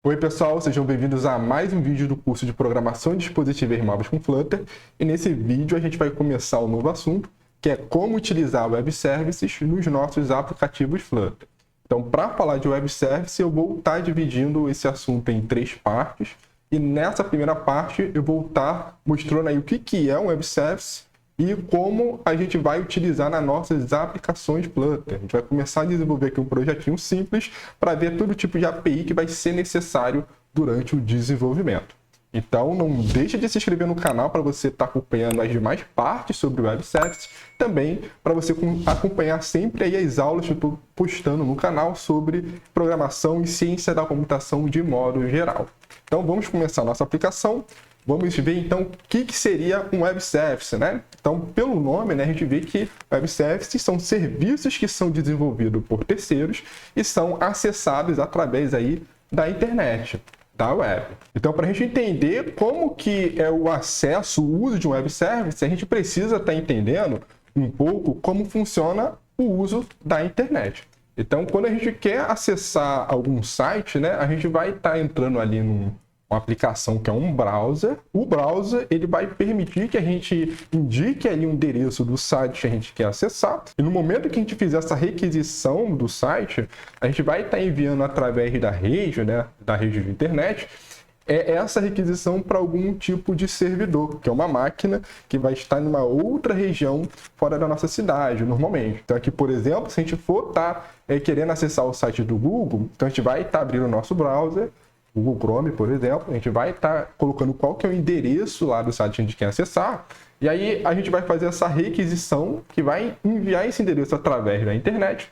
Oi pessoal, sejam bem-vindos a mais um vídeo do curso de Programação de Dispositivos Móveis com Flutter. E nesse vídeo a gente vai começar um novo assunto, que é como utilizar Web Services nos nossos aplicativos Flutter. Então, para falar de Web Service, eu vou estar dividindo esse assunto em 3 partes. E nessa primeira parte eu vou estar mostrando aí o que é um Web Service e como a gente vai utilizar nas nossas aplicações Flutter. A gente vai começar a desenvolver aqui um projetinho simples para ver todo tipo de API que vai ser necessário durante o desenvolvimento. Então, não deixe de se inscrever no canal para você estar acompanhando as demais partes sobre o Web Service. Também para você acompanhar sempre aí as aulas que eu estou postando no canal sobre programação e ciência da computação de modo geral. Então, vamos começar a nossa aplicação. Vamos ver, então, o que seria um Web Service, né? Então, pelo nome, né, a gente vê que Web Services são serviços que são desenvolvidos por terceiros e são acessados através aí da internet, da web. Então, para a gente entender como que é o acesso, o uso de um Web Service, a gente precisa estar entendendo um pouco como funciona o uso da internet. Então, quando a gente quer acessar algum site, né, a gente vai estar entrando ali uma aplicação que é um browser. O browser ele vai permitir que a gente indique ali o endereço do site que a gente quer acessar. E no momento que a gente fizer essa requisição do site, a gente vai estar enviando através da rede, né, da rede de internet, essa requisição para algum tipo de servidor, que é uma máquina que vai estar em uma outra região fora da nossa cidade, normalmente. Então aqui, por exemplo, se a gente for estar querendo acessar o site do Google, então a gente vai estar abrindo o nosso browser, Google Chrome, por exemplo, a gente vai estar colocando qual que é o endereço lá do site que a gente quer acessar, e aí a gente vai fazer essa requisição que vai enviar esse endereço através da internet,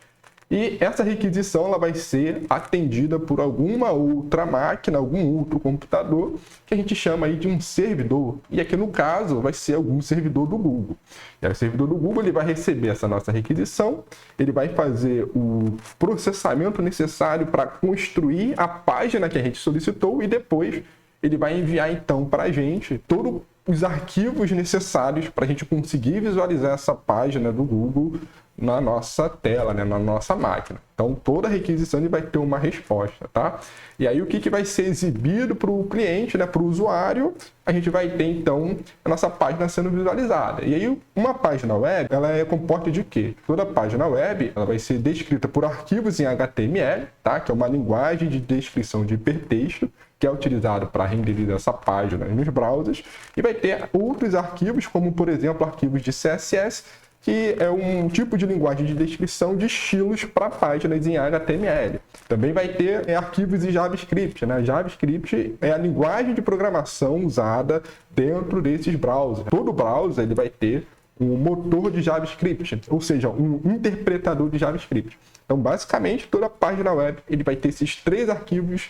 e essa requisição ela vai ser atendida por alguma outra máquina, algum outro computador, que a gente chama aí de um servidor. E aqui no caso vai ser algum servidor do Google. E aí, o servidor do Google ele vai receber essa nossa requisição, ele vai fazer o processamento necessário para construir a página que a gente solicitou e depois ele vai enviar então para a gente todos os arquivos necessários para a gente conseguir visualizar essa página do Google na nossa tela, né, na nossa máquina. Então, toda requisição ele vai ter uma resposta, tá? E aí, o que vai ser exibido para o cliente, né, para o usuário, a gente vai ter, então, a nossa página sendo visualizada. E aí, uma página web, ela é composta de quê? Toda página web, ela vai ser descrita por arquivos em HTML, tá? Que é uma linguagem de descrição de hipertexto, que é utilizado para renderizar essa página nos browsers. E vai ter outros arquivos, como, por exemplo, arquivos de CSS, que é um tipo de linguagem de descrição de estilos para páginas em HTML. Também vai ter arquivos em JavaScript, né? JavaScript é a linguagem de programação usada dentro desses browsers. Todo browser ele vai ter um motor de JavaScript, ou seja, um interpretador de JavaScript. Então, basicamente, toda página web ele vai ter esses 3 arquivos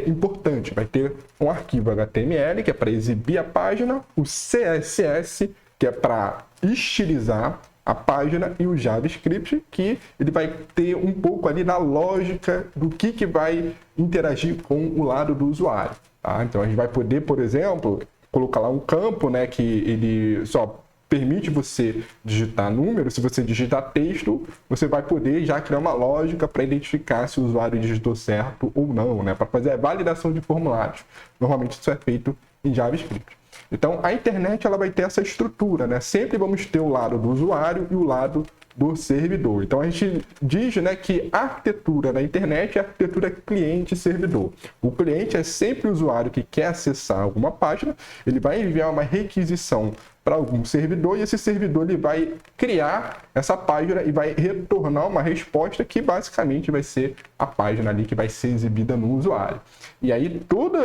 importantes. Vai ter um arquivo HTML, que é para exibir a página, o CSS, que é para estilizar a página, e o JavaScript, que ele vai ter um pouco ali da lógica do que vai interagir com o lado do usuário. Tá? Então a gente vai poder, por exemplo, colocar lá um campo, né, que ele só permite você digitar número. Se você digitar texto, você vai poder já criar uma lógica para identificar se o usuário digitou certo ou não, né, para fazer a validação de formulários. Normalmente isso é feito em JavaScript. Então, a internet ela vai ter essa estrutura, né? Sempre vamos ter o lado do usuário e o lado do servidor. Então, a gente diz, né, que a arquitetura da internet é a arquitetura cliente-servidor. O cliente é sempre o usuário que quer acessar alguma página, ele vai enviar uma requisição para algum servidor, e esse servidor ele vai criar essa página e vai retornar uma resposta que basicamente vai ser a página ali que vai ser exibida no usuário. E aí todo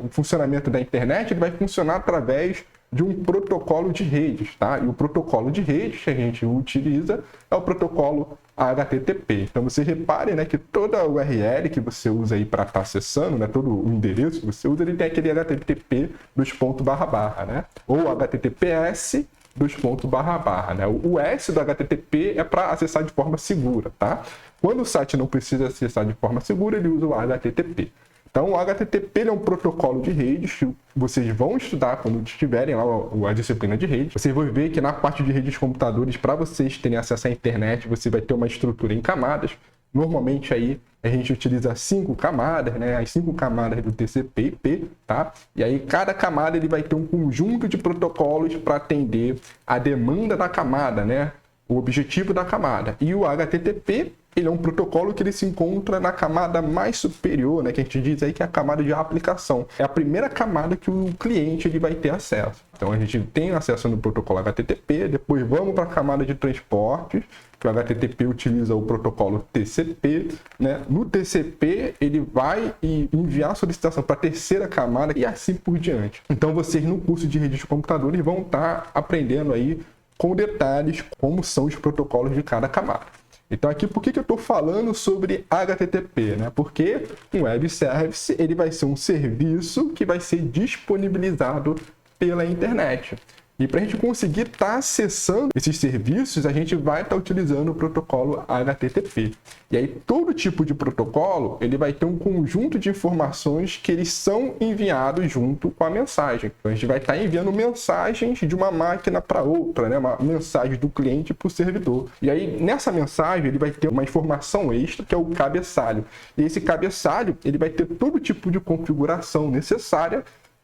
o funcionamento da internet ele vai funcionar através de um protocolo de redes, tá? E o protocolo de redes que a gente utiliza é o protocolo HTTP. Então você repare, né, que toda URL que você usa aí para estar acessando, né, todo o endereço que você usa, ele tem aquele HTTP //, né? Ou HTTPS //, né? O S do HTTP é para acessar de forma segura, tá? Quando o site não precisa acessar de forma segura, ele usa o HTTP. Então, o HTTP é um protocolo de redes que vocês vão estudar quando tiverem lá a disciplina de redes. Vocês vão ver que na parte de redes de computadores, para vocês terem acesso à internet, você vai ter uma estrutura em camadas. Normalmente aí a gente utiliza 5 camadas, né? As 5 camadas do TCP/IP, tá? E aí cada camada ele vai ter um conjunto de protocolos para atender a demanda da camada, né? O objetivo da camada. E o HTTP, ele é um protocolo que ele se encontra na camada mais superior, né? Que a gente diz aí que é a camada de aplicação. É a primeira camada que o cliente ele vai ter acesso. Então a gente tem acesso no protocolo HTTP, depois vamos para a camada de transportes, que o HTTP utiliza o protocolo TCP, né? No TCP ele vai enviar a solicitação para a terceira camada e assim por diante. Então vocês no curso de redes de computadores vão estar aprendendo aí com detalhes como são os protocolos de cada camada. Então aqui, por que eu estou falando sobre HTTP? Né? Porque um web service ele vai ser um serviço que vai ser disponibilizado pela internet. E para a gente conseguir estar acessando esses serviços, a gente vai estar utilizando o protocolo HTTP. E aí todo tipo de protocolo ele vai ter um conjunto de informações que eles são enviados junto com a mensagem. Então a gente vai estar enviando mensagens de uma máquina para outra, né? Uma mensagem do cliente para o servidor. E aí nessa mensagem ele vai ter uma informação extra que é o cabeçalho. E esse cabeçalho ele vai ter todo tipo de configuração necessária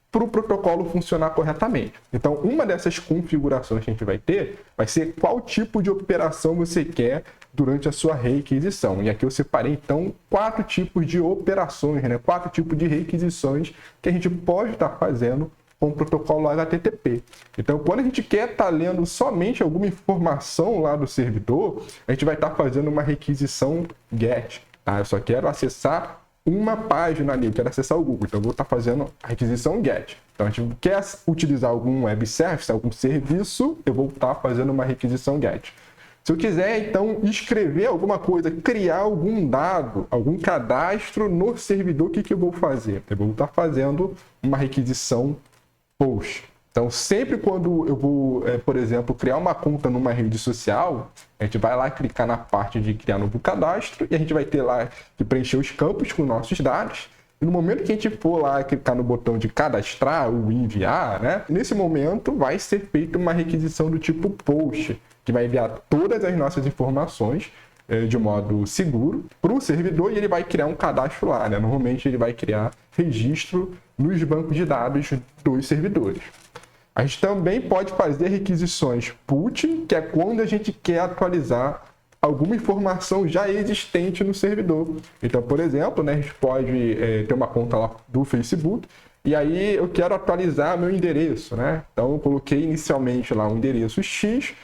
para o protocolo funcionar corretamente. Então, uma dessas configurações que a gente vai ter vai ser qual tipo de operação você quer durante a sua requisição. E aqui eu separei, então, 4 tipos de operações, né? 4 tipos de requisições que a gente pode estar fazendo com o protocolo HTTP. Então, quando a gente quer estar lendo somente alguma informação lá do servidor, a gente vai estar fazendo uma requisição GET. Tá? Eu só quero acessar uma página ali, eu quero acessar o Google, então eu vou estar fazendo a requisição GET. Então a gente quer utilizar algum web service, algum serviço, eu vou estar fazendo uma requisição GET. Se eu quiser, então, escrever alguma coisa, criar algum dado, algum cadastro no servidor, o que eu vou fazer? Eu vou estar fazendo uma requisição POST. Então, sempre quando eu vou, por exemplo, criar uma conta numa rede social, a gente vai lá clicar na parte de criar novo cadastro e a gente vai ter lá que preencher os campos com nossos dados. E no momento que a gente for lá clicar no botão de cadastrar ou enviar, né? Nesse momento vai ser feita uma requisição do tipo POST, que vai enviar todas as nossas informações de modo seguro para o servidor e ele vai criar um cadastro lá, né? Normalmente ele vai criar registro nos bancos de dados dos servidores. A gente também pode fazer requisições PUT, que é quando a gente quer atualizar alguma informação já existente no servidor. Então, por exemplo, né, a gente pode ter uma conta lá do Facebook e aí eu quero atualizar meu endereço, né? Então, eu coloquei inicialmente lá um endereço X,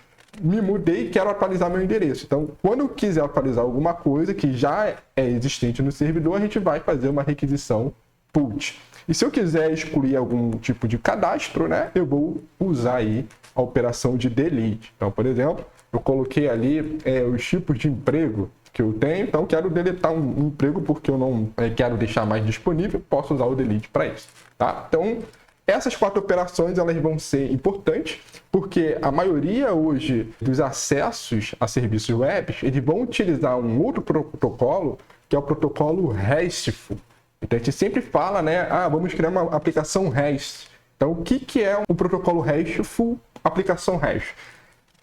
me mudei e quero atualizar meu endereço. Então, quando eu quiser atualizar alguma coisa que já é existente no servidor, a gente vai fazer uma requisição PUT. E se eu quiser excluir algum tipo de cadastro, né, eu vou usar aí a operação de delete. Então, por exemplo, eu coloquei ali os tipos de emprego que eu tenho, então quero deletar um emprego porque eu não quero deixar mais disponível, posso usar o delete para isso, tá? Então, essas 4 operações elas vão ser importantes, porque a maioria hoje dos acessos a serviços web, eles vão utilizar um outro protocolo, que é o protocolo RESTful. Então a gente sempre fala, né, vamos criar uma aplicação REST. Então o que é um protocolo RESTful, aplicação REST?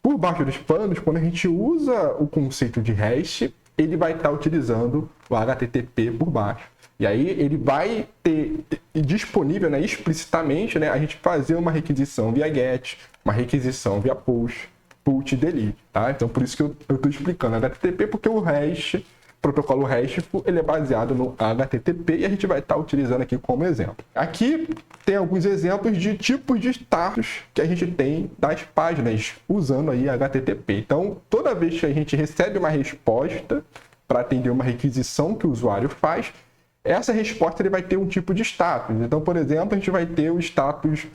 Por baixo dos panos, quando a gente usa o conceito de REST, ele vai estar utilizando o HTTP por baixo. E aí ele vai ter disponível, né, explicitamente, né, a gente fazer uma requisição via GET, uma requisição via POST, PUT e DELETE. Tá? Então por isso que eu estou explicando HTTP, porque o REST, protocolo RESTful, ele é baseado no HTTP e a gente vai estar utilizando aqui como exemplo. Aqui tem alguns exemplos de tipos de status que a gente tem das páginas usando aí HTTP. Então, toda vez que a gente recebe uma resposta para atender uma requisição que o usuário faz, essa resposta ele vai ter um tipo de status. Então, por exemplo, a gente vai ter o status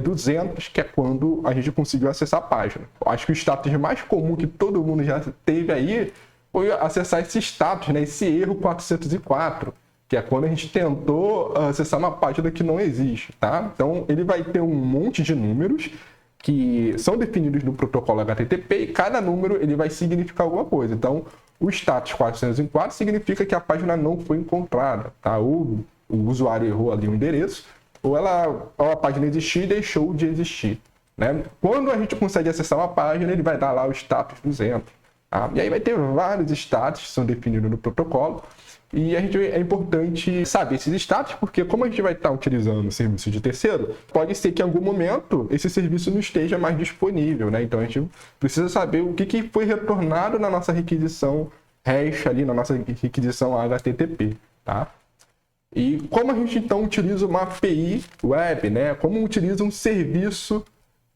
200, que é quando a gente conseguiu acessar a página. Acho que o status mais comum que todo mundo já teve aí foi acessar esse status, né? Esse erro 404, que é quando a gente tentou acessar uma página que não existe, tá? Então, ele vai ter um monte de números que são definidos no protocolo HTTP e cada número ele vai significar alguma coisa. Então, o status 404 significa que a página não foi encontrada, tá? Ou o usuário errou ali o endereço, ou a página existiu e deixou de existir, né? Quando a gente consegue acessar uma página, ele vai dar lá o status 200. Tá? E aí vai ter vários status que são definidos no protocolo. E é importante saber esses status, porque como a gente vai estar utilizando o serviço de terceiro, pode ser que em algum momento esse serviço não esteja mais disponível, né? Então a gente precisa saber o que foi retornado na nossa requisição REST ali, na nossa requisição HTTP, tá? E como a gente então utiliza uma API web, né? Como utiliza um serviço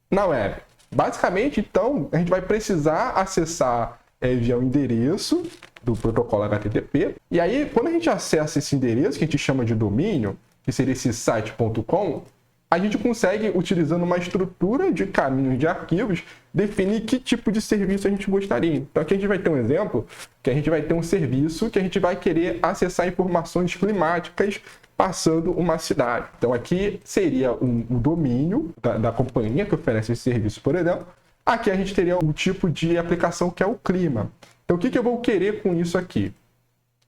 na web? Basicamente, então, a gente vai precisar acessar via o endereço do protocolo HTTP. E aí, quando a gente acessa esse endereço, que a gente chama de domínio, que seria esse site.com, a gente consegue, utilizando uma estrutura de caminhos de arquivos, definir que tipo de serviço a gente gostaria. Então aqui a gente vai ter um exemplo, que a gente vai ter um serviço que a gente vai querer acessar informações climáticas passando uma cidade. Então aqui seria o domínio da companhia que oferece esse serviço, por exemplo. Aqui a gente teria um tipo de aplicação que é o clima. Então o que eu vou querer com isso aqui?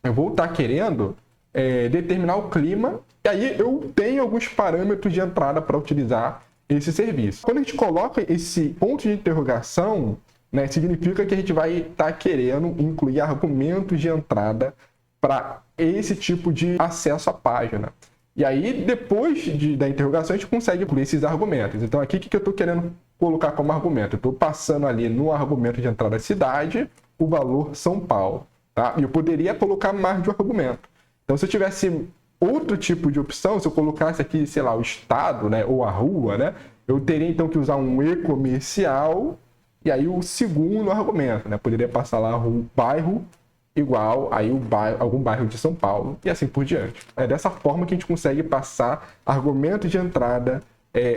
Eu vou estar querendo determinar o clima, e aí eu tenho alguns parâmetros de entrada para utilizar esse serviço. Quando a gente coloca esse ponto de interrogação, né, significa que a gente vai estar querendo incluir argumentos de entrada para esse tipo de acesso à página. E aí, depois da interrogação, a gente consegue incluir esses argumentos. Então, aqui, o que eu estou querendo colocar como argumento? Eu estou passando ali no argumento de entrada cidade, o valor São Paulo. Tá? E eu poderia colocar mais de um argumento. Então, se eu tivesse outro tipo de opção, se eu colocasse aqui, sei lá, o estado, né, ou a rua, né, eu teria então que usar um e-comercial e aí o segundo argumento, né, poderia passar lá o bairro igual aí algum bairro de São Paulo e assim por diante. É dessa forma que a gente consegue passar argumentos de entrada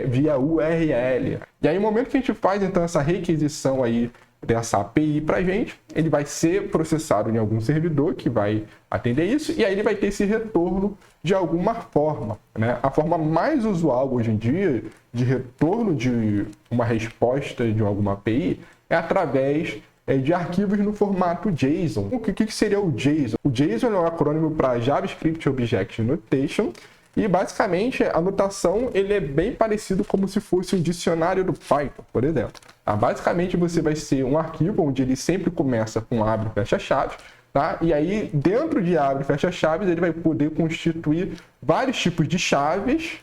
via URL. E aí, no momento que a gente faz então essa requisição aí dessa API para a gente, ele vai ser processado em algum servidor que vai atender isso, e aí ele vai ter esse retorno de alguma forma, né? A forma mais usual hoje em dia de retorno de uma resposta de alguma API é através de arquivos no formato JSON. O que seria o JSON? O JSON é um acrônimo para JavaScript Object Notation, e basicamente a notação ele é bem parecido como se fosse um dicionário do Python, por exemplo. Basicamente você vai ser um arquivo onde ele sempre começa com abre e fecha chaves, tá? E aí dentro de abre e fecha chaves ele vai poder constituir vários tipos de chaves,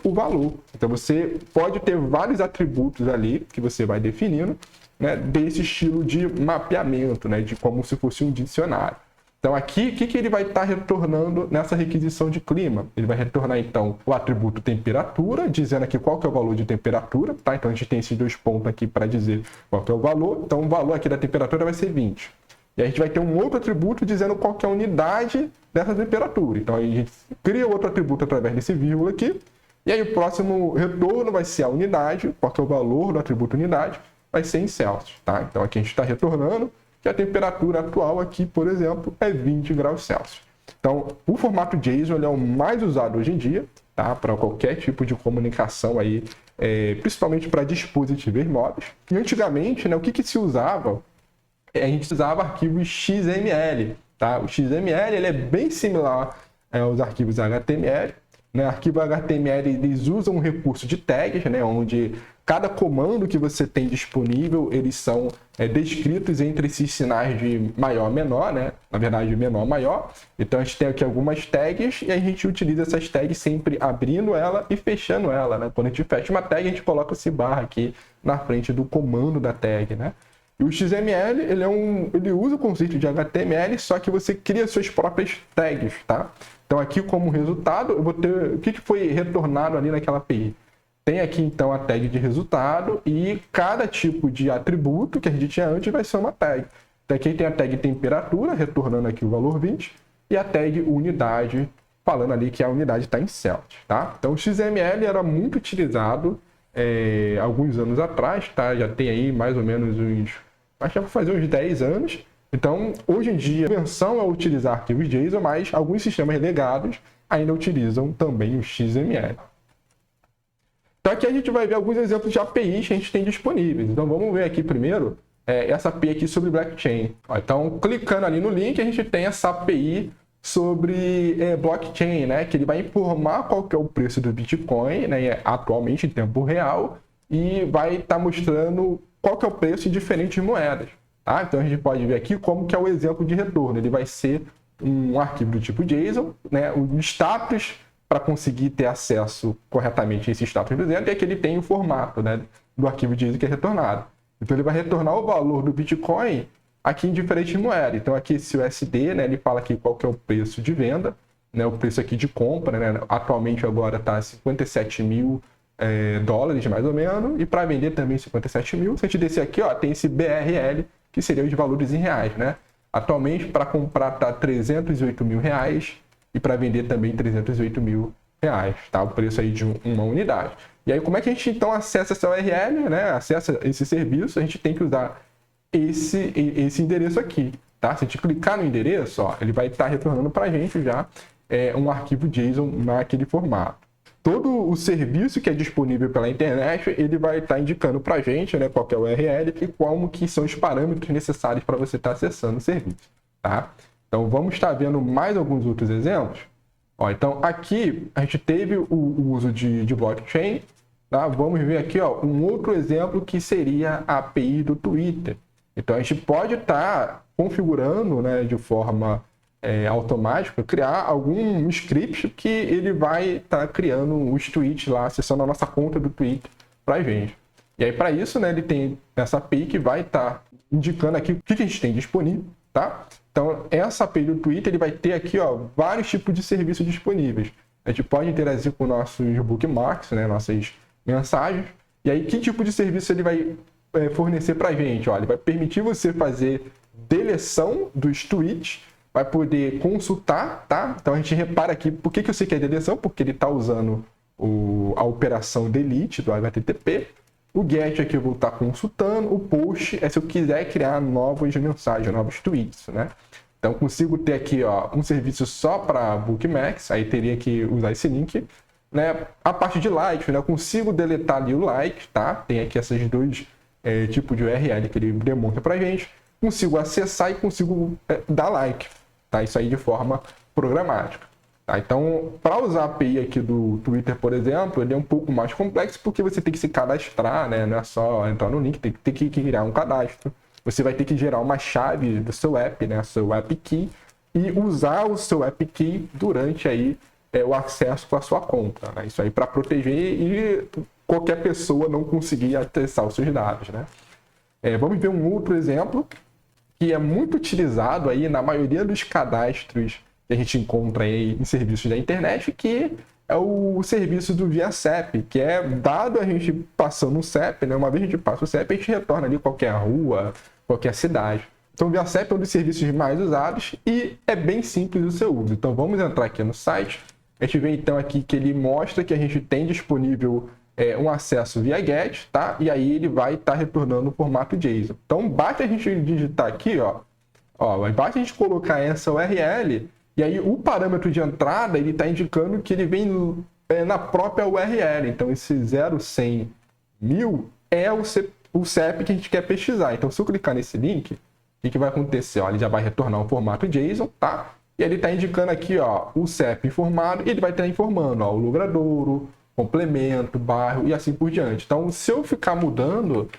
o valor. Então você pode ter vários atributos ali que você vai definindo, né, desse estilo de mapeamento, né, de como se fosse um dicionário. Então aqui, o que ele vai estar retornando nessa requisição de clima? Ele vai retornar, então, o atributo temperatura, dizendo aqui qual que é o valor de temperatura, tá? Então a gente tem esses dois pontos aqui para dizer qual que é o valor. Então o valor aqui da temperatura vai ser 20. E a gente vai ter um outro atributo dizendo qual que é a unidade dessa temperatura. Então aí a gente cria outro atributo através desse vírgula aqui. E aí o próximo retorno vai ser a unidade, qual que é o valor do atributo unidade, vai ser em Celsius, tá? Então aqui a gente está retornando que a temperatura atual aqui, por exemplo, é 20 graus Celsius. Então, o formato JSON é o mais usado hoje em dia, tá? Para qualquer tipo de comunicação aí, principalmente para dispositivos móveis. E antigamente, né, o que se usava? A gente usava arquivos XML, tá? O XML ele é bem similar aos arquivos HTML. Né? Arquivo HTML eles usam um recurso de tags, né, onde cada comando que você tem disponível, eles são descritos entre esses sinais de maior menor, né? Na verdade, menor maior. Então, a gente tem aqui algumas tags e a gente utiliza essas tags sempre abrindo ela e fechando ela, né? Quando a gente fecha uma tag, a gente coloca esse barra aqui na frente do comando da tag, né? E o XML, ele usa o conceito de HTML, só que você cria suas próprias tags, tá? Então, aqui como resultado, eu vou ter o que foi retornado ali naquela API. Tem aqui, então, a tag de resultado e cada tipo de atributo que a gente tinha antes vai ser uma tag. Então, aqui tem a tag temperatura, retornando aqui o valor 20, e a tag unidade, falando ali que a unidade está em Celsius, tá? Então, o XML era muito utilizado alguns anos atrás, tá? Já tem aí mais ou menos acho que vai fazer uns 10 anos. Então, hoje em dia, a convenção é utilizar arquivos JSON, mas alguns sistemas legados ainda utilizam também o XML. Então aqui a gente vai ver alguns exemplos de APIs que a gente tem disponíveis. Então vamos ver aqui primeiro essa API aqui sobre blockchain. Então clicando ali no link a gente tem essa API sobre blockchain, né? Que ele vai informar qual que é o preço do Bitcoin, né? Atualmente em tempo real, e vai estar mostrando qual que é o preço de diferentes moedas. Tá? Então a gente pode ver aqui como que é o exemplo de retorno. Ele vai ser um arquivo do tipo JSON, né? O status para conseguir ter acesso corretamente a esse status do dentro é que ele tem o formato, né, do arquivo JSON que é retornado. Então ele vai retornar o valor do Bitcoin aqui em diferentes moedas. Então aqui esse USD, né, ele fala aqui qual que é o preço de venda, né, o preço aqui de compra, né, atualmente agora está 57 mil dólares mais ou menos, e para vender também 57 mil. Se a gente descer aqui, ó, tem esse BRL, que seria os valores em reais, né? Atualmente para comprar está 308 mil reais e para vender também 308 mil reais, tá? O preço aí de uma unidade. E aí como é que a gente então acessa essa URL, né? Acessa esse serviço, a gente tem que usar esse endereço aqui, tá? Se a gente clicar no endereço, ó, ele vai estar retornando para a gente já um arquivo JSON naquele formato. Todo o serviço que é disponível pela internet, ele vai estar indicando para a gente, né, qual que é o URL e como que são os parâmetros necessários para você estar acessando o serviço, tá? Então vamos estar vendo mais alguns outros exemplos. Ó, então aqui a gente teve o uso de blockchain, tá? Vamos ver aqui, ó, um outro exemplo que seria a API do Twitter. Então a gente pode estar configurando, né, de forma automática, criar algum script que ele vai estar criando os tweets lá, acessando a nossa conta do Twitter para a gente. E aí para isso, né, ele tem essa API que vai estar indicando aqui o que a gente tem disponível, tá? Então essa API do Twitter ele vai ter aqui, ó, vários tipos de serviços disponíveis. A gente pode interagir com nossos bookmarks, né, nossas mensagens. E aí que tipo de serviço ele vai fornecer para a gente? Ó, ele vai permitir você fazer deleção dos tweets, vai poder consultar, tá? Então a gente repara aqui, por que eu sei que é deleção? Porque ele está usando a operação delete do HTTP. O get aqui eu vou estar consultando. O post é se eu quiser criar novas mensagens, novos tweets, né? Então consigo ter aqui, ó, um serviço só para bookmarks, aí teria que usar esse link, né? A parte de likes, né? Eu consigo deletar ali o like, tá? Tem aqui esses dois tipos de URL que ele demonstra pra gente. Consigo acessar e consigo dar like. Tá? Isso aí de forma programática. Tá? Então, para usar a API aqui do Twitter, por exemplo, ele é um pouco mais complexo porque você tem que se cadastrar, né? Não é só entrar no link, tem que criar um cadastro. Você vai ter que gerar uma chave do seu app, né? Seu app key, e usar o seu app key durante aí, o acesso com a sua conta. Né? Isso aí para proteger e qualquer pessoa não conseguir acessar os seus dados. Né? Vamos ver um outro exemplo que é muito utilizado aí na maioria dos cadastros que a gente encontra aí em serviços da internet, que é o serviço do Via CEP, que é dado a gente passando um CEP, né? Uma vez a gente passa o CEP, a gente retorna ali qualquer rua, qualquer cidade. Então o Via CEP é um dos serviços mais usados e é bem simples o seu uso. Então vamos entrar aqui no site, a gente vê então aqui que ele mostra que a gente tem disponível um acesso via GET, tá? E aí ele vai estar retornando o formato JSON. Então basta a gente digitar aqui, ó, basta a gente colocar essa URL e aí o parâmetro de entrada ele está indicando que ele vem na própria URL. Então esse 0100 mil é o CEP que a gente quer pesquisar. Então se eu clicar nesse link, o que vai acontecer? Ó, ele já vai retornar um formato JSON, tá? E ele está indicando aqui, ó, o CEP informado e ele vai estar informando, ó, o logradouro, complemento, bairro e assim por diante. Então, se eu ficar mudando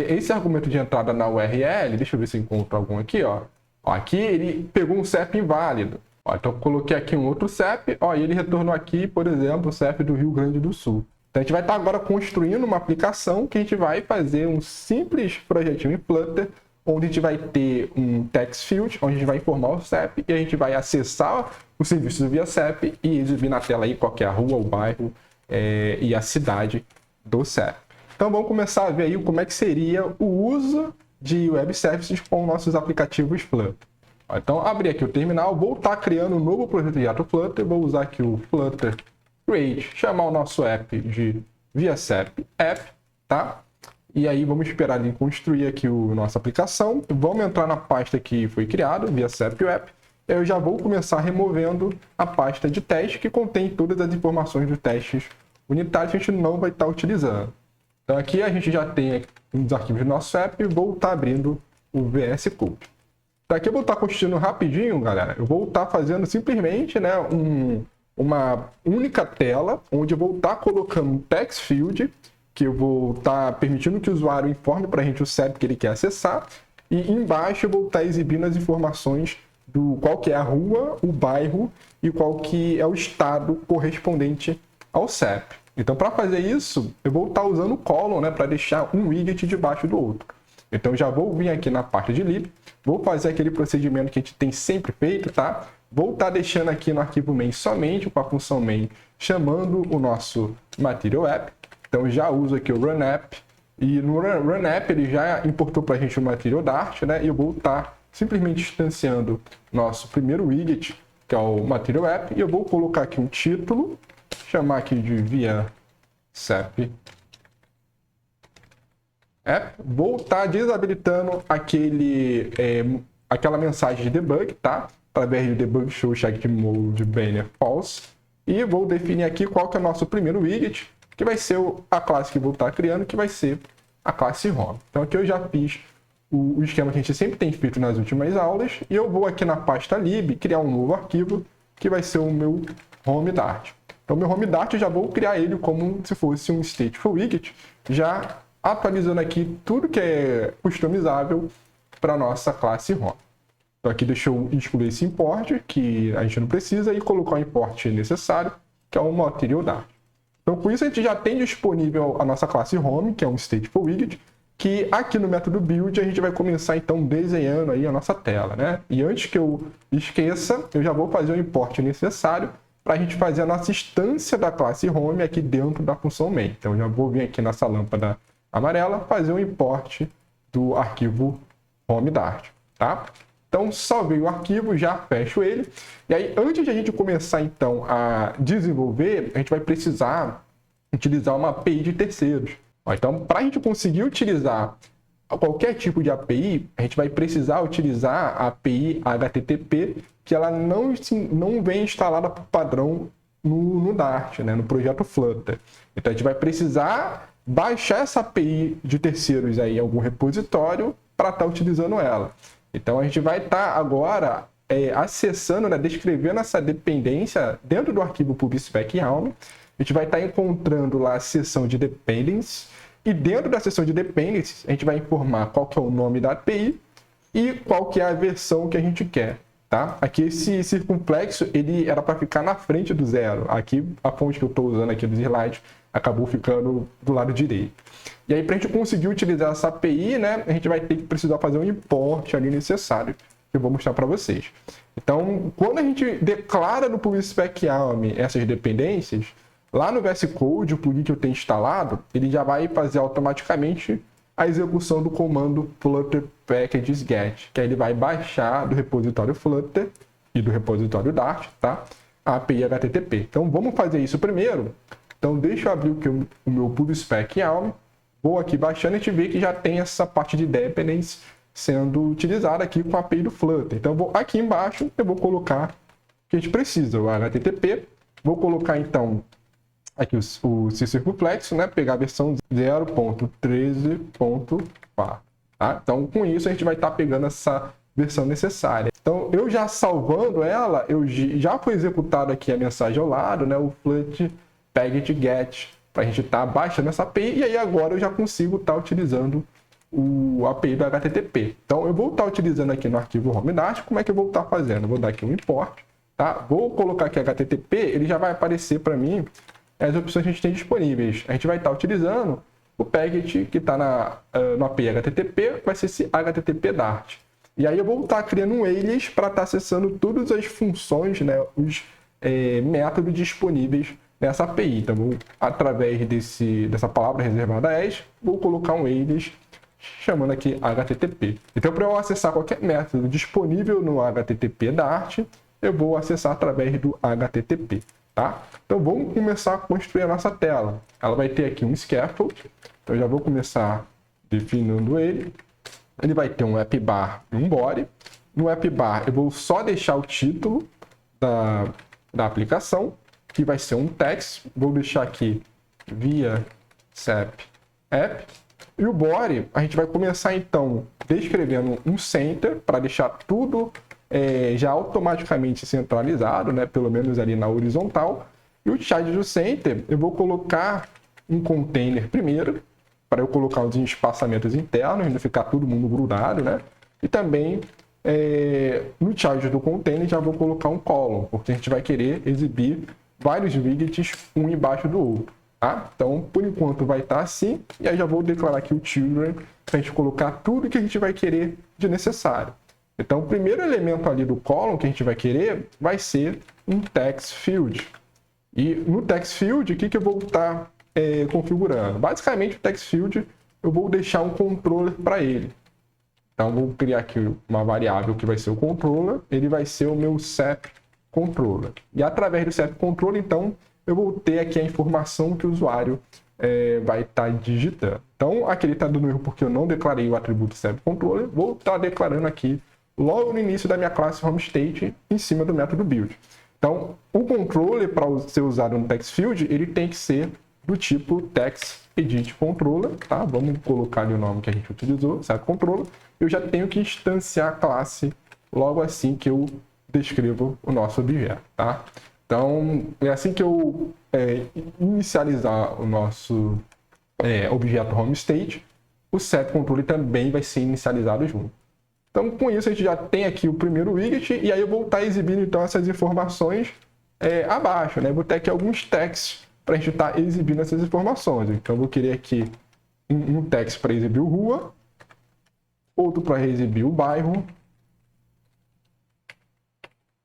esse argumento de entrada na URL, deixa eu ver se eu encontro algum aqui, ó. Aqui ele pegou um CEP inválido. Ó, então, eu coloquei aqui um outro CEP, ó, e ele retornou aqui, por exemplo, o CEP do Rio Grande do Sul. Então, a gente vai estar agora construindo uma aplicação que a gente vai fazer um simples projetinho em Flutter, onde a gente vai ter um text field, onde a gente vai informar o CEP e a gente vai acessar o serviço via CEP e exibir na tela aí qual que é a rua, o bairro e a cidade do CEP. Então vamos começar a ver aí como é que seria o uso de web services com nossos aplicativos Flutter. Então abrir aqui o terminal, vou estar criando um novo projeto Flutter, vou usar aqui o Flutter Create, chamar o nosso app de via CEP App, tá? E aí vamos esperar ele construir aqui a nossa aplicação. Vamos entrar na pasta que foi criada, via CEP App. Eu já vou começar removendo a pasta de teste que contém todas as informações dos testes unitários que a gente não vai estar utilizando. Então aqui a gente já tem os arquivos do nosso app e vou estar abrindo o VS Code. Então aqui eu vou estar constituindo rapidinho, galera. Eu vou estar fazendo simplesmente, né, uma única tela onde eu vou estar colocando um text field que eu vou estar permitindo que o usuário informe para a gente o CEP que ele quer acessar. E embaixo eu vou estar exibindo as informações do qual que é a rua, o bairro e qual que é o estado correspondente ao CEP. Então, para fazer isso, eu vou estar usando o column, né, para deixar um widget debaixo do outro. Então, já vou vir aqui na parte de lib, vou fazer aquele procedimento que a gente tem sempre feito, tá? Vou estar deixando aqui no arquivo main somente com a função main chamando o nosso material app. Então, já uso aqui o run app. E no run app ele já importou para a gente o material Dart, né? E eu vou estar simplesmente instanciando nosso primeiro widget, que é o material app. E eu vou colocar aqui um título, chamar aqui de via CEP app. Vou estar desabilitando aquela mensagem de debug, tá? Através do debug show checked mode banner false. E vou definir aqui qual que é o nosso primeiro widget, que vai ser a classe que vou estar criando, que vai ser a classe home. Então aqui eu já fiz o esquema que a gente sempre tem feito nas últimas aulas, e eu vou aqui na pasta lib criar um novo arquivo, que vai ser o meu home Dart. Então meu home Dart eu já vou criar ele como se fosse um stateful widget, já atualizando aqui tudo que é customizável para a nossa classe home. Então aqui deixa eu excluir esse import, que a gente não precisa, e colocar o import necessário, que é o material Dart. Então com isso a gente já tem disponível a nossa classe home, que é um stateful widget, que aqui no método build a gente vai começar então desenhando aí a nossa tela, né? E antes que eu esqueça, eu já vou fazer o import necessário para a gente fazer a nossa instância da classe home aqui dentro da função main. Então eu já vou vir aqui nessa lâmpada amarela fazer o import do arquivo home Dart, tá? Então salvei o arquivo, já fecho ele. E aí antes de a gente começar então a desenvolver, a gente vai precisar utilizar uma API de terceiros. Então, para a gente conseguir utilizar qualquer tipo de API, a gente vai precisar utilizar a API HTTP, que ela não vem instalada por padrão no Dart, né, no projeto Flutter. Então, a gente vai precisar baixar essa API de terceiros aí em algum repositório para estar utilizando ela. Então, a gente vai estar agora acessando, né, descrevendo essa dependência dentro do arquivo PubSpec.yaml. A gente vai estar encontrando lá a seção de dependencies, e dentro da seção de dependencies a gente vai informar qual que é o nome da API e qual que é a versão que a gente quer, tá? Aqui esse circunflexo ele era para ficar na frente do 0. Aqui a fonte que eu estou usando aqui dos slides acabou ficando do lado direito. E aí para a gente conseguir utilizar essa API, né, a gente vai ter que precisar fazer um import ali necessário, que eu vou mostrar para vocês. Então, quando a gente declara no PubSpec.yaml essas dependências, lá no VS Code, o plugin que eu tenho instalado, ele já vai fazer automaticamente a execução do comando flutter packages get, que aí ele vai baixar do repositório Flutter e do repositório Dart, tá? A API HTTP. Então vamos fazer isso primeiro. Então deixa eu abrir o meu PubSpec.yaml, vou aqui baixando e a gente vê que já tem essa parte de dependency sendo utilizada aqui com a API do Flutter. Então aqui embaixo eu vou colocar o que a gente precisa, o HTTP, vou colocar então aqui o circunflexo, né? Pegar a versão 0.13.4, tá? Então, com isso, a gente vai estar pegando essa versão necessária. Então, eu já salvando ela, já foi executado aqui a mensagem ao lado, né? O flutter package get, para a gente estar baixando essa API, e aí agora eu já consigo estar utilizando o API do HTTP. Então, eu vou estar utilizando aqui no arquivo home Dart. Como é que eu vou estar fazendo? Eu vou dar aqui um import, tá? Vou colocar aqui HTTP, ele já vai aparecer para mim as opções que a gente tem disponíveis. A gente vai estar utilizando o package que está no API HTTP, vai ser esse HTTP Dart. E aí eu vou estar criando um alias para estar acessando todas as funções, né, os métodos disponíveis nessa API. Então, através dessa palavra reservada as, vou colocar um alias chamando aqui HTTP. Então, para eu acessar qualquer método disponível no HTTP Dart, eu vou acessar através do HTTP. Tá? Então vamos começar a construir a nossa tela. Ela vai ter aqui um scaffold, então eu já vou começar definindo ele. Ele vai ter um app bar e um body. No app bar eu vou só deixar o título da aplicação, que vai ser um text. Vou deixar aqui via CEP app. E o body a gente vai começar então descrevendo um center para deixar tudo já automaticamente centralizado, né? Pelo menos ali na horizontal. E o child do center, eu vou colocar um container primeiro, para eu colocar os espaçamentos internos, não ficar todo mundo grudado, né? E também no child do container já vou colocar um column, porque a gente vai querer exibir vários widgets um embaixo do outro. Tá? Então, por enquanto vai estar assim, e aí já vou declarar aqui o children para a gente colocar tudo que a gente vai querer de necessário. Então, o primeiro elemento ali do column que a gente vai querer vai ser um text field. E no text field, o que eu vou estar configurando? Basicamente, o text field eu vou deixar um controller para ele. Então, vou criar aqui uma variável que vai ser o controller, ele vai ser o meu SEP controller. E através do SEP controller, então, eu vou ter aqui a informação que o usuário vai estar digitando. Então, aqui ele está dando erro porque eu não declarei o atributo SEP controller, vou estar declarando aqui logo no início da minha classe HomeState em cima do método build. Então, o controller, para ser usado no text field, ele tem que ser do tipo TextEditController, tá? Vamos colocar ali o nome que a gente utilizou, SEP controller. Eu já tenho que instanciar a classe logo assim que eu descrevo o nosso objeto, tá? Então, é assim que eu inicializar o nosso objeto HomeState, o SEPController também vai ser inicializado junto. Então, com isso, a gente já tem aqui o primeiro widget, e aí eu vou estar exibindo, então, essas informações abaixo, né? Vou ter aqui alguns texts para a gente estar exibindo essas informações. Então, eu vou querer aqui um text para exibir o rua, outro para exibir o bairro,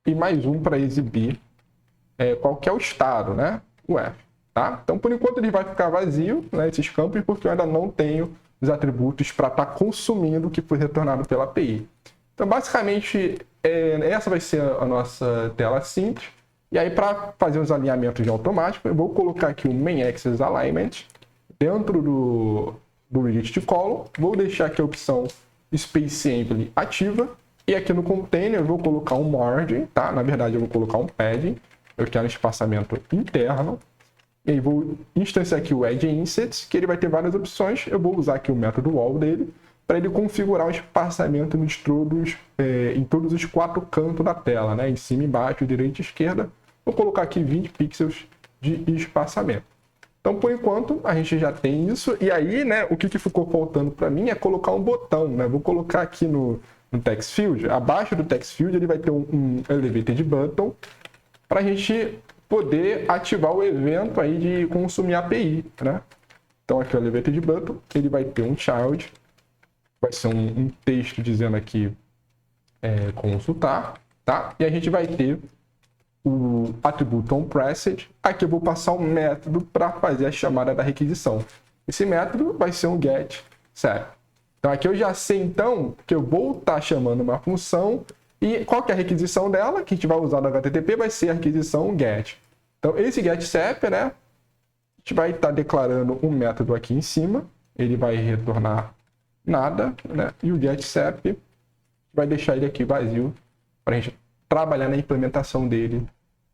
e mais um para exibir qual que é o estado, né? O F, tá? Então, por enquanto, ele vai ficar vazio, né, esses campos, porque eu ainda não tenho os atributos para estar consumindo o que foi retornado pela API. Então, basicamente, essa vai ser a nossa tela simples. E aí, para fazer os alinhamentos de automático, eu vou colocar aqui o main axis alignment dentro do widget de column. Vou deixar aqui a opção spaceAmpli ativa. E aqui no container eu vou colocar um margin, tá? Na verdade, eu vou colocar um padding. Eu quero espaçamento interno. E aí vou instanciar aqui o Edge Insets, que ele vai ter várias opções. Eu vou usar aqui o método wall dele, para ele configurar o espaçamento em todos os 4 cantos da tela, né? Em cima, embaixo, direita e esquerda. Vou colocar aqui 20 pixels de espaçamento. Então, por enquanto, a gente já tem isso. E aí, né, o que ficou faltando para mim é colocar um botão, né? Vou colocar aqui no text field, abaixo do text field, ele vai ter um elevated button para a gente poder ativar o evento aí de consumir API, né? Então, aqui o elevated button, ele vai ter um child, vai ser um texto dizendo aqui consultar, tá? E a gente vai ter o atributo onPressed. Aqui eu vou passar um método para fazer a chamada da requisição. Esse método vai ser um getSep. Então aqui eu já sei então que eu vou estar chamando uma função e qual que é a requisição dela, que a gente vai usar no HTTP, vai ser a requisição get. Então esse getSep, né, a gente vai estar declarando um método aqui em cima, ele vai retornar nada, né, e o getSep vai deixar ele aqui vazio para a gente trabalhar na implementação dele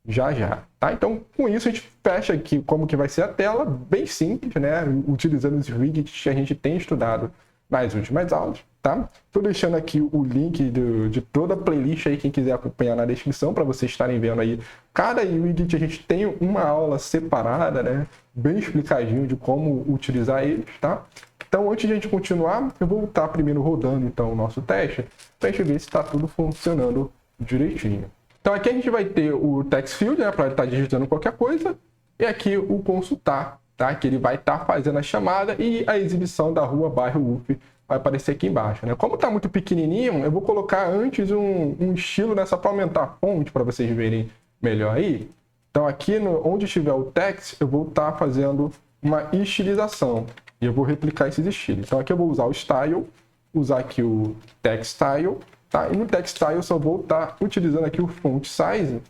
já. Tá? Então, com isso, a gente fecha aqui como que vai ser a tela, bem simples, né? Utilizando os widgets que a gente tem estudado nas últimas aulas. Tá? Estou deixando aqui o link de toda a playlist aí, quem quiser acompanhar na descrição, para vocês estarem vendo aí. Cada widget a gente tem uma aula separada, né? Bem explicadinho de como utilizar eles, tá? Então, antes de a gente continuar, eu vou estar primeiro rodando então, o nosso teste, para a gente ver se está tudo funcionando direitinho. Então aqui a gente vai ter o text field, né, para ele estar digitando qualquer coisa, e aqui o consultar, tá, que ele vai estar fazendo a chamada e a exibição da rua, bairro, UF vai aparecer aqui embaixo, né? Como está muito pequenininho, eu vou colocar antes um estilo nessa para aumentar a fonte para vocês verem melhor aí. Então aqui onde estiver o text, eu vou estar fazendo uma estilização e eu vou replicar esses estilos. Então aqui eu vou usar o style, usar aqui o text style. Tá? E no text style eu só vou estar utilizando aqui o font size,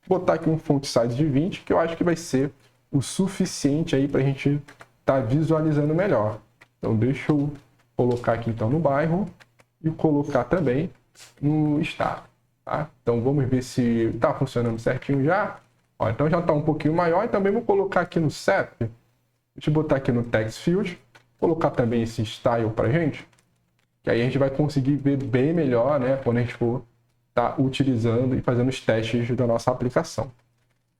botar aqui um font size de 20, que eu acho que vai ser o suficiente aí para a gente estar visualizando melhor. Então deixa eu colocar aqui então no bairro e colocar também no estado. Tá? Então vamos ver se está funcionando certinho já. Ó, então já está um pouquinho maior e também vou colocar aqui no SEP, deixa eu botar aqui no text field, colocar também esse style para a gente. Que aí a gente vai conseguir ver bem melhor, né, quando a gente for estar utilizando e fazendo os testes da nossa aplicação.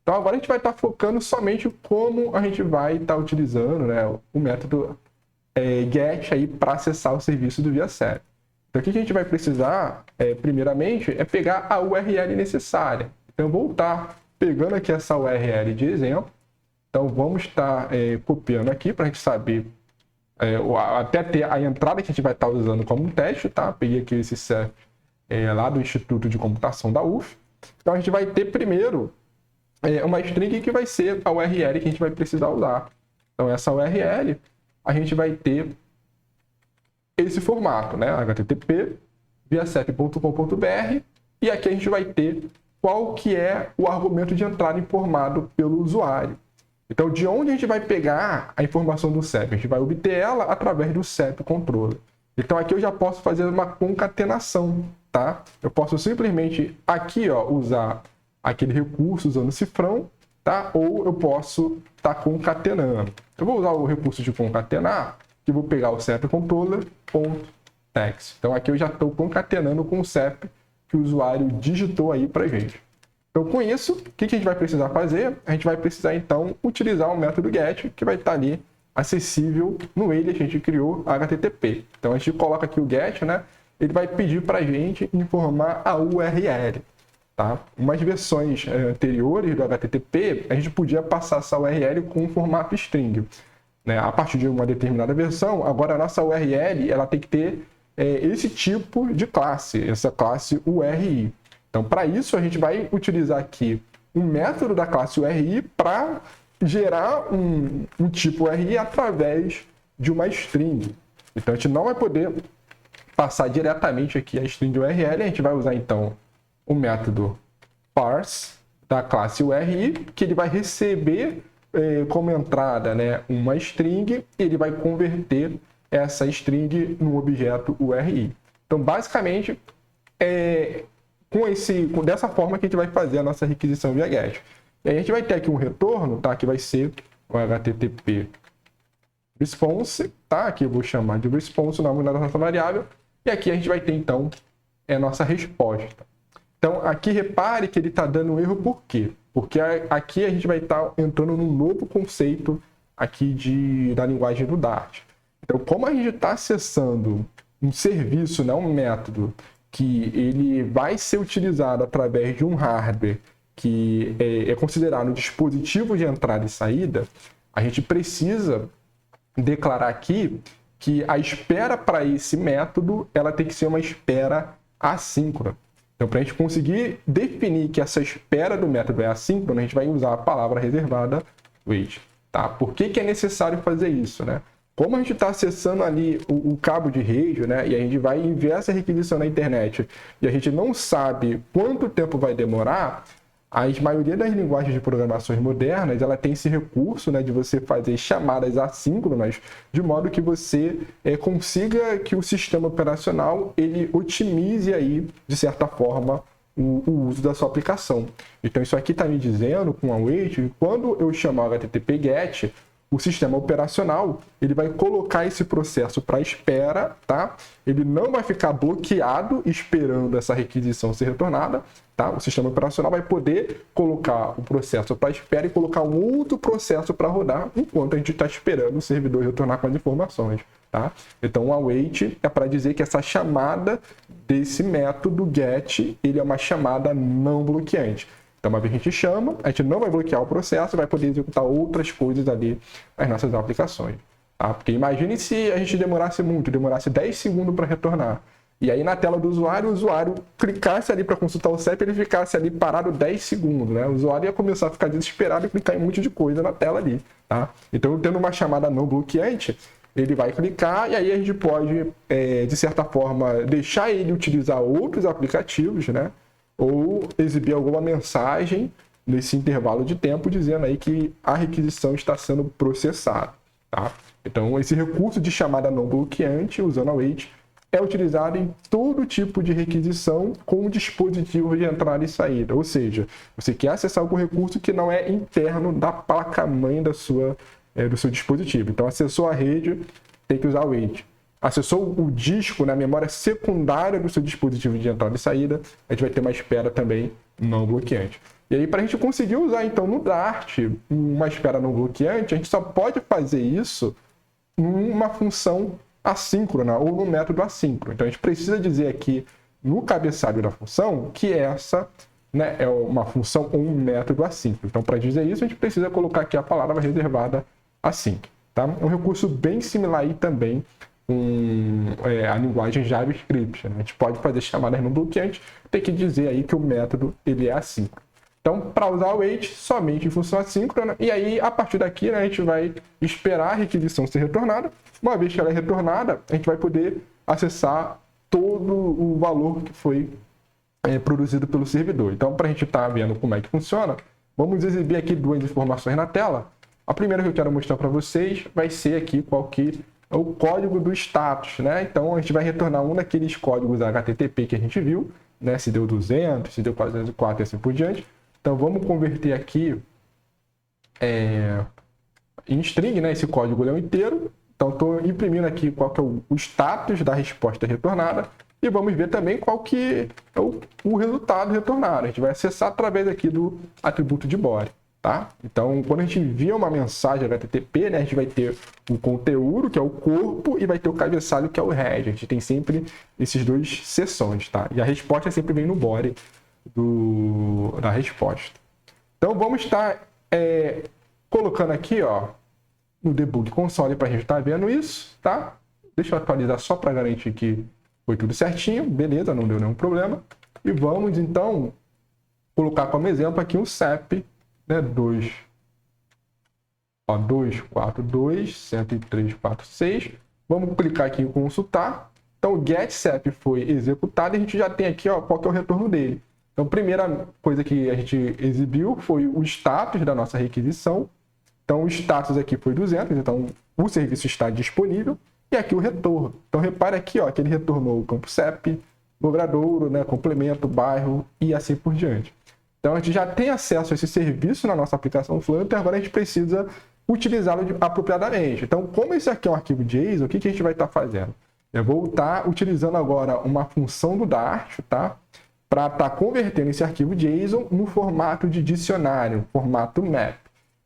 Então agora a gente vai estar focando somente como a gente vai estar utilizando, né, o método get aí para acessar o serviço do ViaSep. Então Então, o que a gente vai precisar, primeiramente, é pegar a URL necessária. Então, eu vou estar pegando aqui essa URL de exemplo. Então, vamos estar copiando aqui para a gente saber, até ter a entrada que a gente vai estar usando como um teste, tá? Peguei aqui esse CEP lá do Instituto de Computação da UF. Então, a gente vai ter primeiro uma string que vai ser a URL que a gente vai precisar usar. Então, essa URL, a gente vai ter esse formato, né? http viacep.com.br, e aqui a gente vai ter qual que é o argumento de entrada informado pelo usuário. Então, de onde a gente vai pegar a informação do CEP? A gente vai obter ela através do CEP controller. Então, aqui eu já posso fazer uma concatenação, tá? Eu posso simplesmente aqui, ó, usar aquele recurso usando cifrão, tá? Ou eu posso estar concatenando. Eu vou usar o recurso de concatenar, que eu vou pegar o CEP controller.text. Então, aqui eu já estou concatenando com o CEP que o usuário digitou aí para a gente. Então, com isso, o que a gente vai precisar fazer? A gente vai precisar, então, utilizar o método get, que vai estar ali acessível no ele, a gente criou HTTP. Então, a gente coloca aqui o get, né? Ele vai pedir para a gente informar a URL. Tá? Umas versões anteriores do HTTP, a gente podia passar essa URL com um formato string. Né? A partir de uma determinada versão, agora a nossa URL ela tem que ter esse tipo de classe, essa classe URI. Então, para isso, a gente vai utilizar aqui um método da classe URI para gerar um tipo URI através de uma string. Então, a gente não vai poder passar diretamente aqui a string URL, a gente vai usar, então, o método parse da classe URI, que ele vai receber como entrada, né, uma string, e ele vai converter essa string no objeto URI. Então, basicamente, dessa forma que a gente vai fazer a nossa requisição via GET. E aí a gente vai ter aqui um retorno, tá, que vai ser o HTTP response, tá? Aqui eu vou chamar de response, o nome da nossa variável, e aqui a gente vai ter, então, a nossa resposta. Então, aqui repare que ele está dando erro por quê? Porque aqui a gente vai estar entrando num novo conceito aqui da linguagem do Dart. Então, como a gente está acessando um serviço, né, um método, que ele vai ser utilizado através de um hardware que é considerado um dispositivo de entrada e saída, a gente precisa declarar aqui que a espera para esse método ela tem que ser uma espera assíncrona. Então, para a gente conseguir definir que essa espera do método é assíncrona, a gente vai usar a palavra reservada wait. Tá? Por que é necessário fazer isso? Né? Como a gente está acessando ali o cabo de rede, né, e a gente vai enviar essa requisição na internet e a gente não sabe quanto tempo vai demorar, a maioria das linguagens de programações modernas ela tem esse recurso, né, de você fazer chamadas assíncronas de modo que você consiga que o sistema operacional ele otimize aí, de certa forma, o uso da sua aplicação. Então isso aqui está me dizendo com a await que quando eu chamar o HTTP GET, o sistema operacional ele vai colocar esse processo para espera, tá? Ele não vai ficar bloqueado esperando essa requisição ser retornada, tá? O sistema operacional vai poder colocar o processo para espera e colocar um outro processo para rodar enquanto a gente está esperando o servidor retornar com as informações, tá? Então o await é para dizer que essa chamada desse método get ele é uma chamada não bloqueante. Então, uma vez que a gente chama, a gente não vai bloquear o processo e vai poder executar outras coisas ali nas nossas aplicações. Tá? Porque imagine se a gente demorasse 10 segundos para retornar. E aí na tela do usuário, o usuário clicasse ali para consultar o CEP, ele ficasse ali parado 10 segundos. Né? O usuário ia começar a ficar desesperado e clicar em um monte de coisa na tela ali. Tá? Então, tendo uma chamada não bloqueante, ele vai clicar e aí a gente pode, de certa forma, deixar ele utilizar outros aplicativos, né? Ou exibir alguma mensagem nesse intervalo de tempo dizendo aí que a requisição está sendo processada. Tá? Então, esse recurso de chamada não bloqueante, usando a await, é utilizado em todo tipo de requisição com dispositivo de entrada e saída. Ou seja, você quer acessar algum recurso que não é interno da placa-mãe do seu dispositivo. Então, acessou a rede, tem que usar a await. Acessou o disco na memória secundária do seu dispositivo de entrada e saída, a gente vai ter uma espera também não bloqueante. E aí, para a gente conseguir usar, então, no Dart, uma espera não bloqueante, a gente só pode fazer isso numa função assíncrona ou no método assíncrono. Então a gente precisa dizer aqui no cabeçalho da função que essa, né, é uma função ou um método assíncrono. Então para dizer isso a gente precisa colocar aqui a palavra reservada async. Tá? É um recurso bem similar aí também com a linguagem JavaScript. Né? A gente pode fazer chamadas não bloqueantes, tem que dizer aí que o método ele é assíncrono. Então, para usar o wait, somente em função assíncrona, e aí, a partir daqui, né, a gente vai esperar a requisição ser retornada. Uma vez que ela é retornada, a gente vai poder acessar todo o valor que foi produzido pelo servidor. Então, para a gente estar vendo como é que funciona, vamos exibir aqui duas informações na tela. A primeira que eu quero mostrar para vocês vai ser aqui qual que é o código do status, né? Então, a gente vai retornar um daqueles códigos HTTP que a gente viu, né? Se deu 200, se deu 404 e assim por diante. Então, vamos converter aqui em string, né? Esse código é um inteiro. Então, estou imprimindo aqui qual que é o status da resposta retornada. E vamos ver também qual que é o resultado retornado. A gente vai acessar através aqui do atributo de body. Tá? Então, quando a gente envia uma mensagem HTTP, né, a gente vai ter o conteúdo, que é o corpo, e vai ter o cabeçalho, que é o head. A gente tem sempre esses dois seções, tá? E a resposta sempre vem no body da resposta. Então, vamos estar colocando aqui, ó, no debug console para a gente estar vendo isso, tá? Deixa eu atualizar só para garantir que foi tudo certinho. Beleza, não deu nenhum problema. E vamos, então, colocar como exemplo aqui um CEP, né, 242.103.46. Vamos clicar aqui em consultar. Então, o getCep foi executado e a gente já tem aqui, ó, qual que é o retorno dele. Então, a primeira coisa que a gente exibiu foi o status da nossa requisição. Então, o status aqui foi 200, então o serviço está disponível. E aqui o retorno. Então, repare aqui, ó, que ele retornou o campo CEP, logradouro, né, complemento, bairro e assim por diante. Então, a gente já tem acesso a esse serviço na nossa aplicação Flutter, agora a gente precisa utilizá-lo apropriadamente. Então, como esse aqui é um arquivo JSON, o que a gente vai estar fazendo? Eu vou estar utilizando agora uma função do Dart, tá? Para estar convertendo esse arquivo JSON no formato de dicionário, formato map.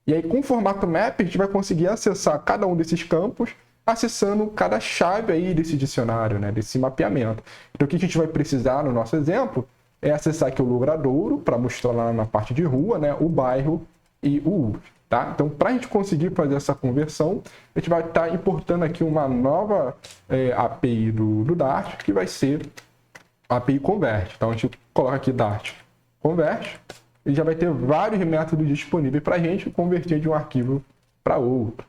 E aí, com o formato map, a gente vai conseguir acessar cada um desses campos, acessando cada chave aí desse dicionário, né? Desse mapeamento. Então, o que a gente vai precisar no nosso exemplo é acessar aqui o logradouro, para mostrar lá na parte de rua, né, o bairro e o URF, tá? Então, para a gente conseguir fazer essa conversão, a gente vai estar importando aqui uma nova API do Dart, que vai ser a API Convert. Então, a gente coloca aqui Dart Convert, e já vai ter vários métodos disponíveis para a gente converter de um arquivo para outro.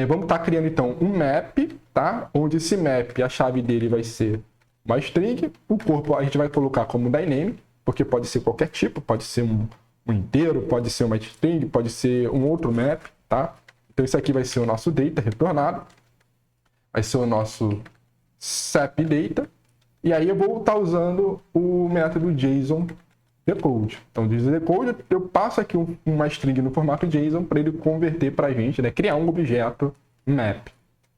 Vamos estar criando, então, um map, tá? Onde esse map, a chave dele vai ser uma string, o corpo a gente vai colocar como dynamic, porque pode ser qualquer tipo, pode ser um inteiro, pode ser uma string, pode ser um outro map, tá? Então isso aqui vai ser o nosso data retornado, vai ser o nosso CEP data, e aí eu vou estar usando o método JSON decode. Então, JSON decode, eu passo aqui uma string no formato JSON para ele converter para a gente, né? Criar um objeto map.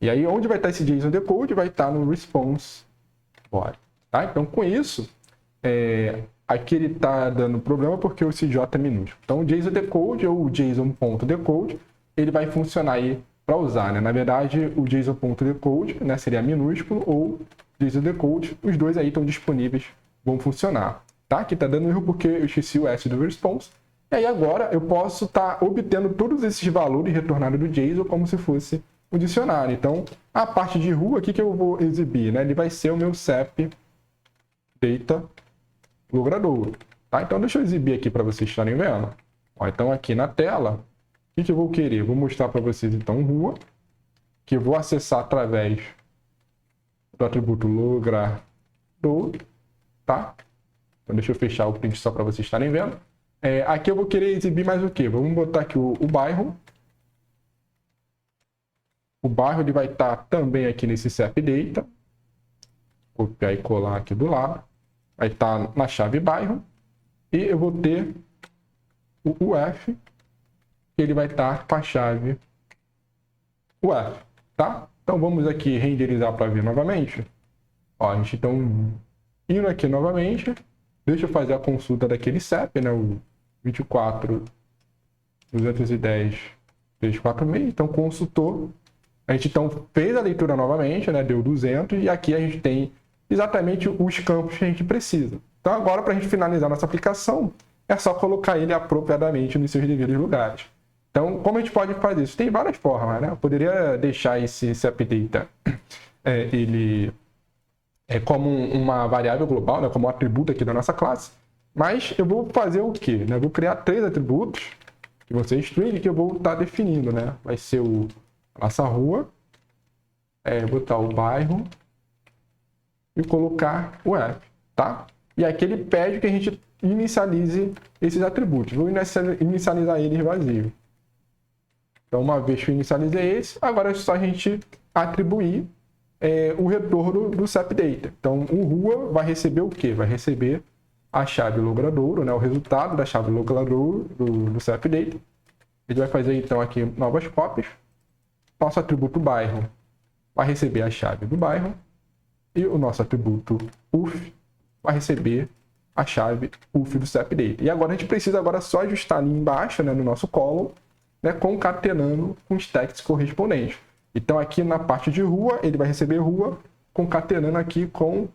E aí onde vai estar esse JSON decode? Vai estar no response body, tá? Então, com isso, aqui ele está dando problema porque o CJ é minúsculo. Então, o JSON decode ou o JSON.decode, ele vai funcionar aí para usar, né? Na verdade, o JSON.decode, né, seria minúsculo, ou JSON decode, os dois aí estão disponíveis, vão funcionar, tá? Aqui está dando erro porque eu esqueci o S do response. E aí agora eu posso estar obtendo todos esses valores retornados do JSON como se fosse o dicionário. Então, a parte de rua aqui que eu vou exibir, né? Ele vai ser o meu CEP data logradouro, tá? Então, deixa eu exibir aqui para vocês estarem vendo. Ó, então, aqui na tela, o que eu vou querer? Vou mostrar para vocês, então, rua, que eu vou acessar através do atributo logradouro, tá? Então, deixa eu fechar o print só para vocês estarem vendo. Aqui eu vou querer exibir mais o quê? Vamos botar aqui o bairro. O bairro ele vai estar também aqui nesse CEP data. Copiar e colar aqui do lado. Vai estar na chave bairro. E eu vou ter o UF, que ele vai estar com a chave UF, tá? Então vamos aqui renderizar para ver novamente. Ó, a gente então indo aqui novamente. Deixa eu fazer a consulta daquele CEP, né? O 24.210.346. Então consultou. A gente então fez a leitura novamente, né? Deu 200 e aqui a gente tem exatamente os campos que a gente precisa. Então agora, para a gente finalizar nossa aplicação, é só colocar ele apropriadamente nos seus devidos lugares. Então, como a gente pode fazer isso? Tem várias formas, né? Eu poderia deixar esse appdata ele como uma variável global, né? Como um atributo aqui da nossa classe. Mas eu vou fazer o quê? Eu vou criar 3 atributos que vão ser string que eu vou estar definindo, né? Vai ser a nossa rua, botar o bairro e colocar o app, tá? E aqui ele pede que a gente inicialize esses atributos. Vou inicializar eles vazios. Então, uma vez que eu inicializei esse, agora é só a gente atribuir o retorno do appdata. Então, o rua vai receber o quê? Vai receber a chave logradouro, né? O resultado da chave logradouro do appdata. A gente vai fazer, então, aqui novas cópias. Nosso atributo bairro vai receber a chave do bairro. E o nosso atributo UF vai receber a chave UF do appdata. E agora a gente precisa só ajustar ali embaixo, né, no nosso column, né, concatenando com os tags correspondentes. Então aqui na parte de rua, ele vai receber rua, concatenando aqui com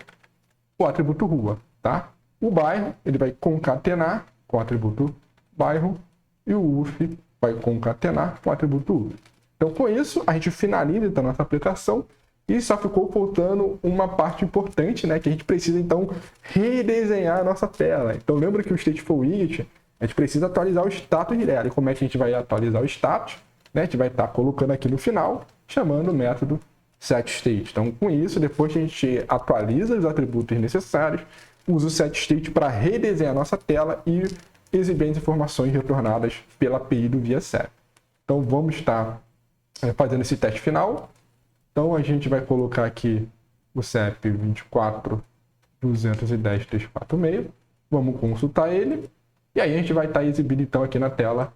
o atributo rua, tá? O bairro, ele vai concatenar com o atributo bairro e o UF vai concatenar com o atributo UF. Então com isso, a gente finaliza então, a nossa aplicação e só ficou faltando uma parte importante, né, que a gente precisa então redesenhar a nossa tela. Então lembra que o Stateful Widget, a gente precisa atualizar o status dela. E como é que a gente vai atualizar o status? Né? A gente vai estar colocando aqui no final, chamando o método setState. Então, com isso, depois que a gente atualiza os atributos necessários, usa o setState para redesenhar a nossa tela e exibir as informações retornadas pela API do ViaSAP. Então, vamos estar fazendo esse teste final. Então, a gente vai colocar aqui o CEP 24.210.346. Vamos consultar ele. E aí a gente vai estar exibindo então aqui na tela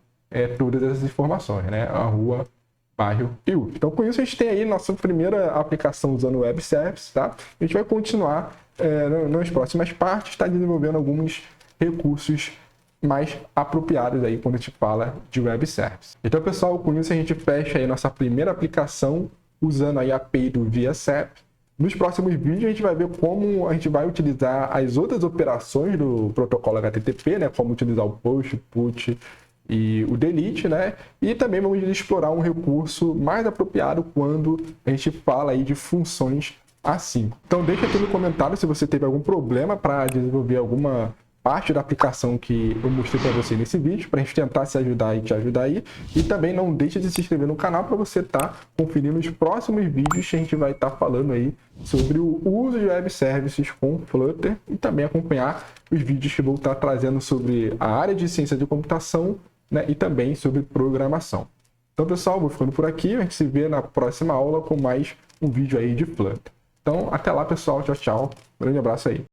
todas essas informações, né? A rua, bairro e UF. Então com isso a gente tem aí nossa primeira aplicação usando o Web Service, tá? A gente vai continuar nas próximas partes, tá desenvolvendo alguns recursos mais apropriados aí quando a gente fala de Web Service. Então pessoal, com isso a gente fecha aí nossa primeira aplicação usando aí a API do ViaSAP. Nos próximos vídeos a gente vai ver como a gente vai utilizar as outras operações do protocolo HTTP, né? Como utilizar o push, put e o delete, né? E também vamos explorar um recurso mais apropriado quando a gente fala aí de funções async. Então deixa aqui no comentário se você teve algum problema para desenvolver alguma parte da aplicação que eu mostrei para você nesse vídeo, para a gente tentar se ajudar e te ajudar aí. E também não deixe de se inscrever no canal para você estar conferindo os próximos vídeos que a gente vai estar falando aí sobre o uso de web services com Flutter e também acompanhar os vídeos que vou estar trazendo sobre a área de ciência de computação, né, e também sobre programação. Então, pessoal, vou ficando por aqui. A gente se vê na próxima aula com mais um vídeo aí de Flutter. Então, até lá, pessoal. Tchau, tchau. Um grande abraço aí.